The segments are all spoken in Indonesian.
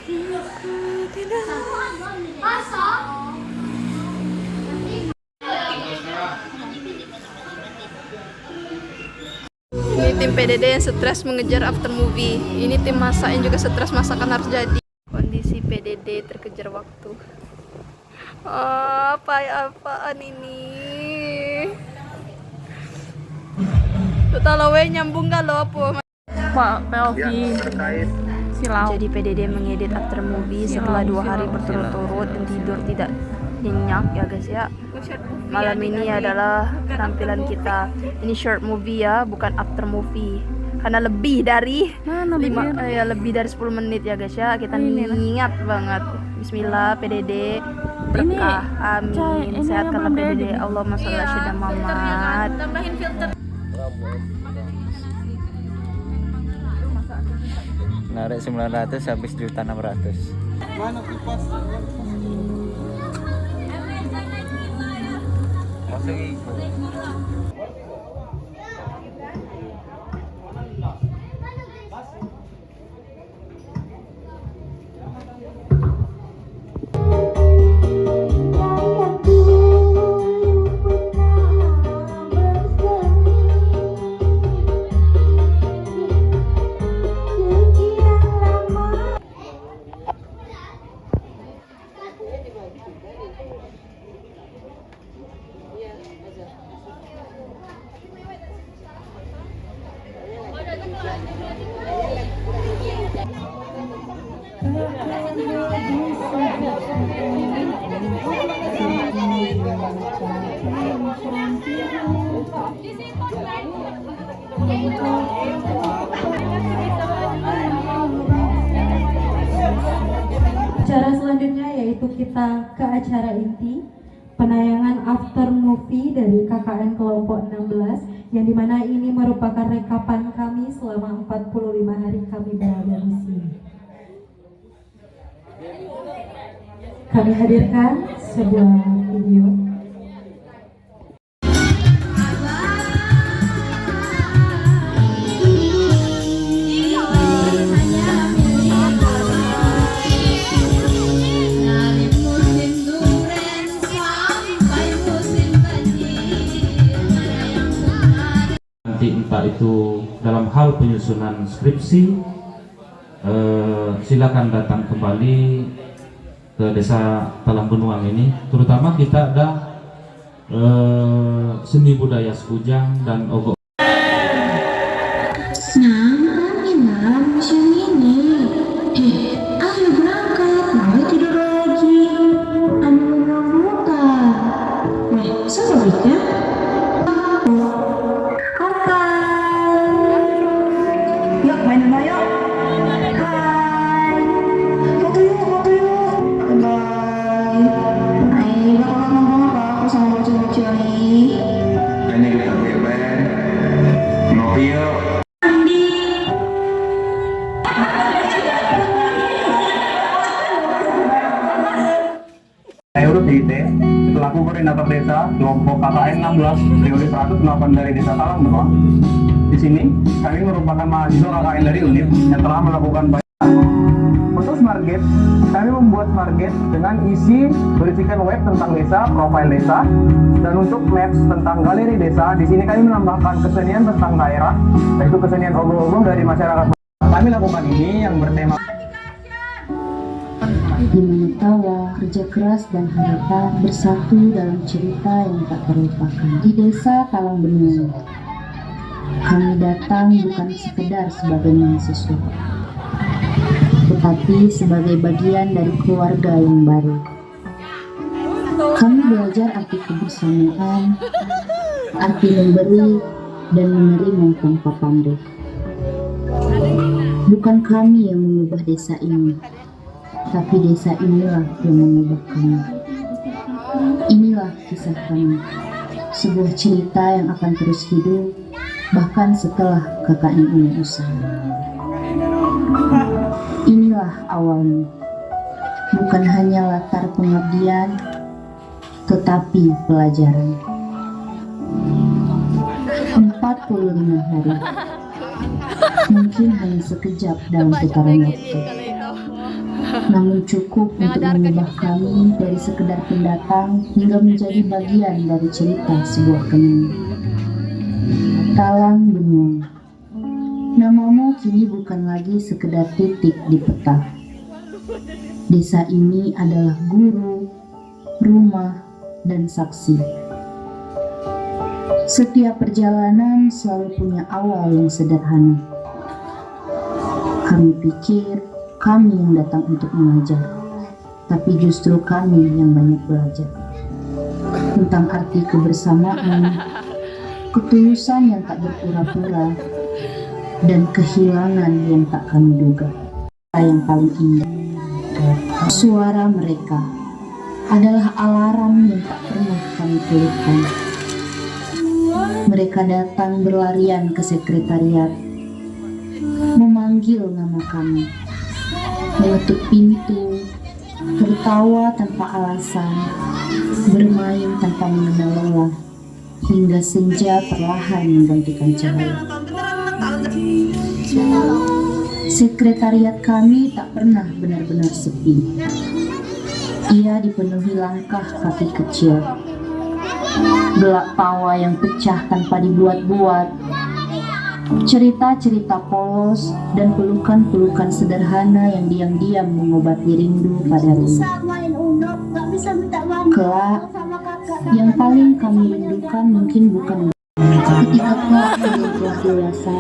Ini tim PDD yang stres mengejar after movie. Ini tim masak yang juga stres masakan harus jadi. Kondisi PDD terkejar waktu. Apaan ini? Tuh tahu nyambung gak lo apa? Pak POV silau. Jadi PDD mengedit after movie setelah 2 hari berturut-turut dan tidur tidak nyenyak ya guys ya. Malam ini adalah penampilan kita. Ini short movie ya, bukan after movie. Karena lebih dari lebih dari 10 menit ya guys ya. Kita niat banget. Bismillah PDD berkah. Amin. Sehatkanlah PDD. Allahumma sholli ala Muhammad. Tambahin filter. Narik 900 habis juta 600. Mana kipas? Masuk ikut. Acara selanjutnya yaitu kita ke acara inti penayangan after movie dari KKN kelompok 16 yang dimana ini merupakan rekapan kami selama 45 hari kami berada di sini. Kami hadirkan sebuah video. Entah itu dalam hal penyusunan skripsi, silakan datang kembali ke Desa Talang Benuang ini. Terutama kita ada seni budaya Sekujang dan Ogok. Musim ini. Ayo berangkat, mau tidur lagi. Belum buka. Sebaliknya. Saya urut DIT, selaku koordinator desa kelompok KKN 16 Priori 108 dari Desa Talang Benuang. Di sini kami merupakan mahasiswa KKN dari UNIF yang telah melakukan banyak. Untuk Smart Gate, kami membuat Smart Gate dengan isi berisikan web tentang desa, profil desa, dan untuk maps tentang galeri desa. Di sini kami menambahkan kesenian tentang daerah, yaitu kesenian obong-obong dari masyarakat. Kami lakukan ini yang bertema Di mana tawa, kerja keras dan harapan bersatu dalam cerita yang tak terlupakan. Di Desa Talang Benuang, kami datang bukan sekedar sebagai mahasiswa, tetapi sebagai bagian dari keluarga yang baru. Kami belajar arti kebersamaan, arti memberi dan menerima tanpa pamrih. Bukan kami yang mengubah desa ini, tapi desa inilah yang mengubah kami. Inilah kisah kami, sebuah cerita yang akan terus hidup bahkan setelah KKN ini usai. Inilah awalnya, bukan hanya latar pengabdian, tetapi pelajaran. 45 hari, mungkin hanya sekejap dalam putaran waktu. namun cukup untuk mengubah kami dari sekedar pendatang hingga menjadi bagian dari cerita sebuah kenangan. Talang Benua, namamu kini bukan lagi sekedar titik di peta. Desa ini adalah guru, rumah, dan saksi. Setiap perjalanan selalu punya awal yang sederhana. Kami pikir kami yang datang untuk mengajar, tapi justru kami yang banyak belajar tentang arti kebersamaan, ketulusan yang tak berpura-pura, dan kehilangan yang tak kami duga. Yang paling indah, suara mereka adalah alarm yang tak pernah kami pelukkan. Mereka datang berlarian ke sekretariat, memanggil nama kami, mengetuk pintu, tertawa tanpa alasan, bermain tanpa mengenal lelah, hingga senja perlahan menggantikan cahaya. Sekretariat kami tak pernah benar-benar sepi. Ia dipenuhi langkah kaki kecil, gelak tawa yang pecah tanpa dibuat-buat, cerita-cerita polos, dan pelukan-pelukan sederhana yang diam-diam mengobati rindu pada rindu. Kelak, yang paling kami rindukan mungkin bukan ketika kelak kalian telah dewasa,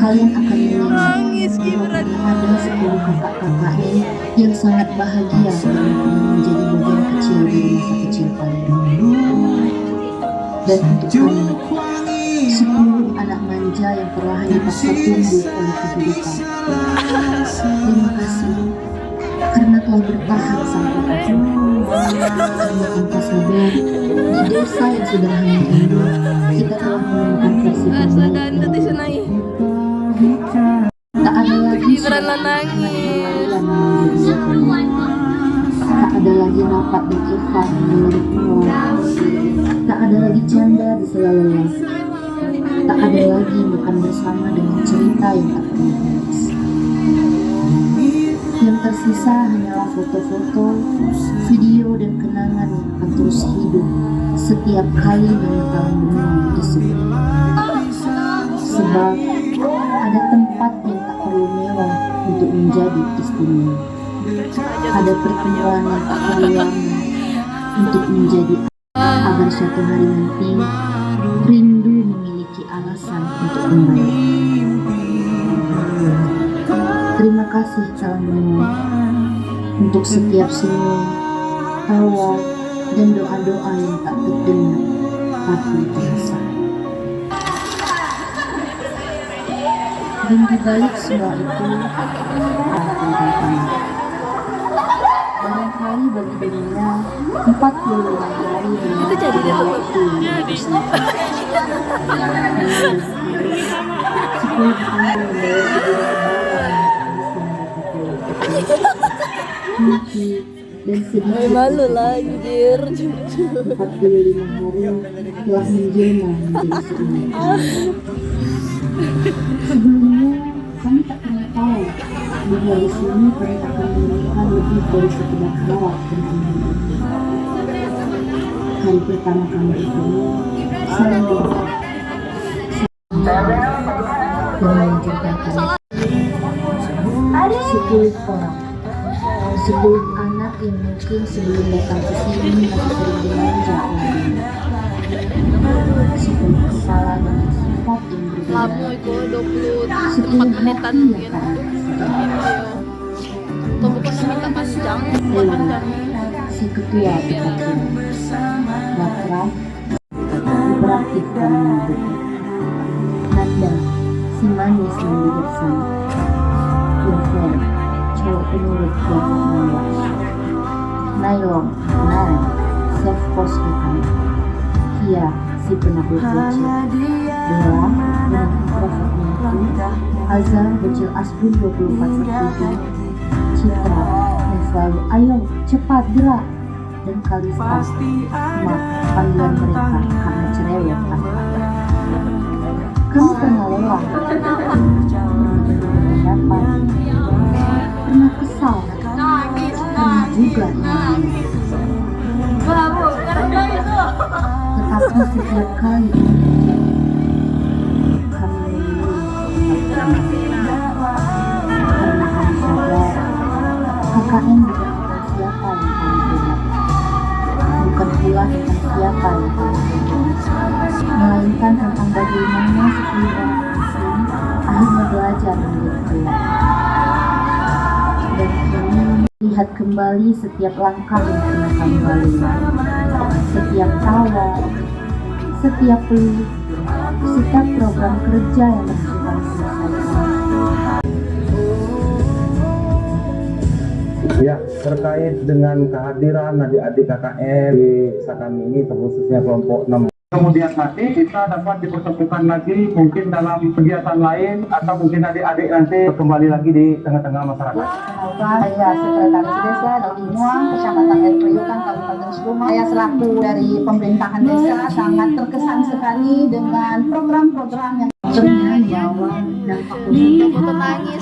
kalian akan mengingat ada 10 kakak-kakaknya yang sangat bahagia karena pernah menjadi bagian kecil dari masa kecil kalian. Dan untuk kami, 10 anak manja yang perlahan dipaksa tumbuh oleh kehidupan. Terima kasih karena telah bertahan sampai akhir. Karena tanpa sadar, di desa yang sederhana ini, kita telah menemukan versi terbaik. Tak ada lagi tak ada lagi rapat dan ikhlas di larut malam. Tak ada lagi canda di sela lelah. Tak ada lagi makan bersama dengan cerita yang tak pernah habis. Yang tersisa hanyalah foto-foto, video, dan kenangan yang akan terus hidup setiap kali nama Talang Benua disebut. Sebab ada tempat yang tak perlu mewah untuk menjadi istimewa. Ada pertemuan yang tak perlu lama untuk menjadi agar suatu hari nanti rindu memiliki alasan untuk kembali. Terima kasih Talang Benua untuk setiap senyum, tawa, dan doa-doa yang tak terdengar tapi terasa. Dan di balik semua itu ada tentang kami. Barangkali bagi dunia 45 hari itu jadi waktu yang berusaha. 10 tahun dan sedikit Malu lagi dir. 45 hari telah menjelma menjadi seumur. Sebelumnya kami tak pernah tahu bahwa di sini kami akan menemukan lebih dari sekedar rawat dan kembali. Hari pertama kami bertemu, saya melihat dan menceritakan 10 orang, 10 anak yang mungkin sebelum datang ke sini masih sering dimanja oleh 10 kepala dan sifat yang Lamu berbeda, itu 10 menitan hati mungkin. yang tak Atau bukan minta panjang, bukan panjang. si ketua tepatnya Batra hiperaktif dan menyebut Nanda si manis dan bijaksana, Wilfred cowok penurut dan malas, Nailon Nai self post bukan, Kia si penakut bocil, Bella dengan introvert menyentuh, Azhar bocil asbun 24/7, Citra yang selalu ayo cepat gerak, dan Kalista mak panggilan mereka karena cerewet tanpa ada. Kami pernah lelah, pernah berpendapat, pernah kesal, juga tetapi setiap kali kami memilih karena kami sadar KKN bukan siapa yang paling benar, bukan pula tentang siapa yang paling benar, melainkan tentang bagaimana sekeluarga muslim akhirnya belajar menjadi kuat. Dan kami lihat kembali setiap langkah yang pernah kami lalui, setiap tawa, setiap peluk, setiap program kerja yang berhasil kami selesaikan. Ya, terkait dengan kehadiran adik-adik KKN di desa kami ini, terkhususnya kelompok 6. Kemudian nanti kita dapat dipertemukan lagi mungkin dalam kegiatan lain atau mungkin adik-adik nanti kembali lagi di tengah-tengah masyarakat. Saya Sekretaris Desa Daudi Muang, Kecamatan Air Priukan, Kabupaten Sukabumi. Saya selaku dari pemerintahan desa sangat terkesan sekali dengan program-program yang Nyawa dan fakultas